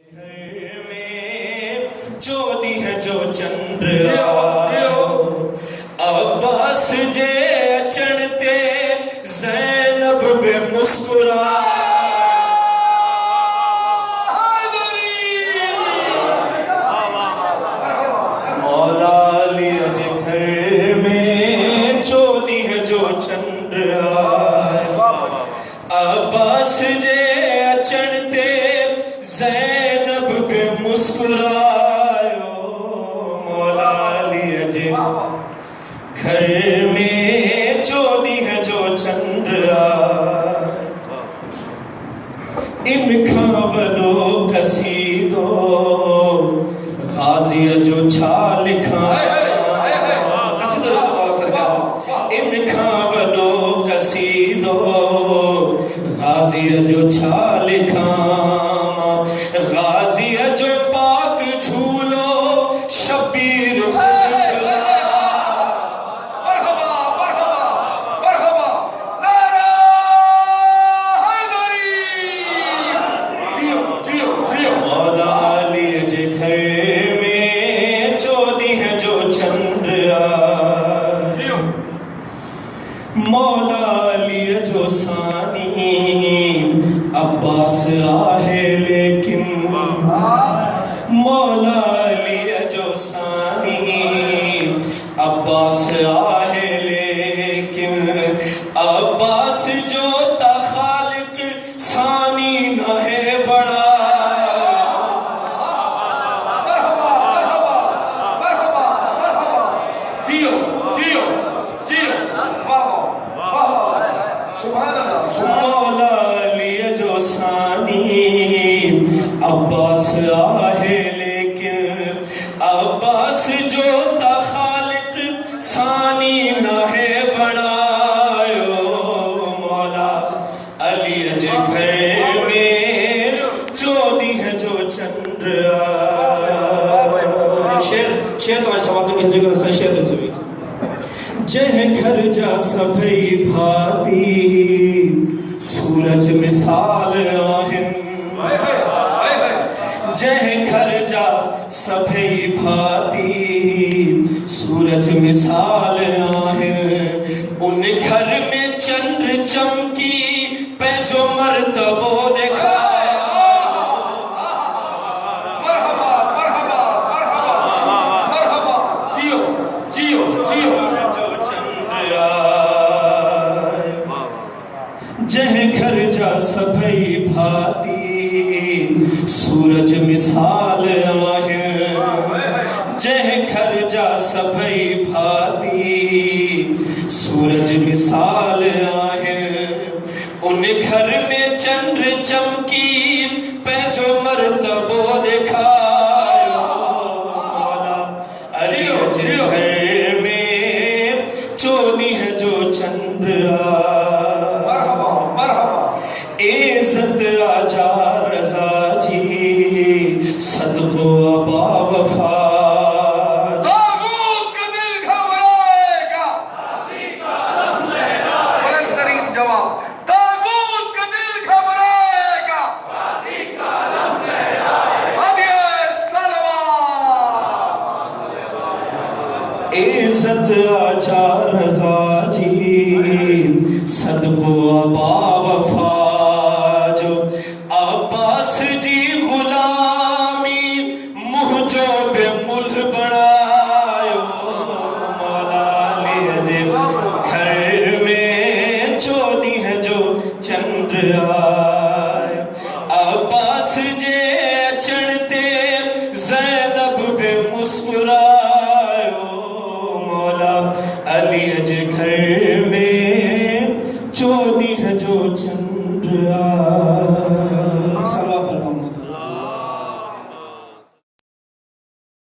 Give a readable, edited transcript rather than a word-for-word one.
گھر میں چودی ہے جو چندر عباس جے چڑھتے زینب بے مسکرا مولا علی جے گھر میں چودی ہے جو چندر عباس جے چڑھتے زینب پہ مسکرائے مولا علی جے گھر میں چودی ہے جو چندر ان کھاولو کسیدو غازی جو چھال قصیدہ رسول اللہ سرکار ان کھاولو کسیدو غازی جو چھال غازی جو پاک جھولو شبیر خود جھلا مرحبا مرحبا مرحبا نعرہ حیدری جیو جیو جیو مولا علی جے گھر میں چودی ہے جو چندر جیو مولا علی جو ثانی عباس آہے لیکن مولا علی جو ثانی عباس آہے لیکن عباس جو تخالق ثانی نہ ہے بڑا مرحبا مرحبا مرحبا مرحبا جیو جیو جیو واہ واہ واہ سبحان اللہ مولا علی جو ثانی عباس آہے لیکن عباس جو تخالق ثانی نہ ہے بڑا مولا علی جے گھر میں چودی ہے جو چندر شیر تمہارے سوال تو کہتے ہیں شیر رسوی جہ گھر جا سبھئی بھاتی سورج مثال آہن جہ گھر جا سبھئی بھاتی سورج مثال آہن ان گھر میں چندر چمکی پہ جو مرتبہ دکھایا مرحبا مرحبا مرحبا مرحبا جیو جیو جیو جو چندر جہ گھر جا سبھئی بھاتی سورج مثال آہن جہ گھر جا سبھئی بھاتی سورج مثال آہن ان گھر میں چندر چمکی پہ جو مرتبہ دکھایا مولا علی جے گھر میں چودی ہے جو چندر مرحبا مرحبا عزت آجا رضا جی صدق و ابا وفا تاغوت کا دل گھبرائے گا بلند ترین جواب تاغوت کا دل گھبرائے گا ہدیہ سلوات عزت آجا رضا جی صدق و ابا وفا جو عباس جی غلامی مہجو بے ملک بنایو مولا علی جے گھر میں چودی ہے جو چندر عباس جے چڑھتے زینب بے مسکرایو مولا علی جے گھر میں چودی ہے جو چندر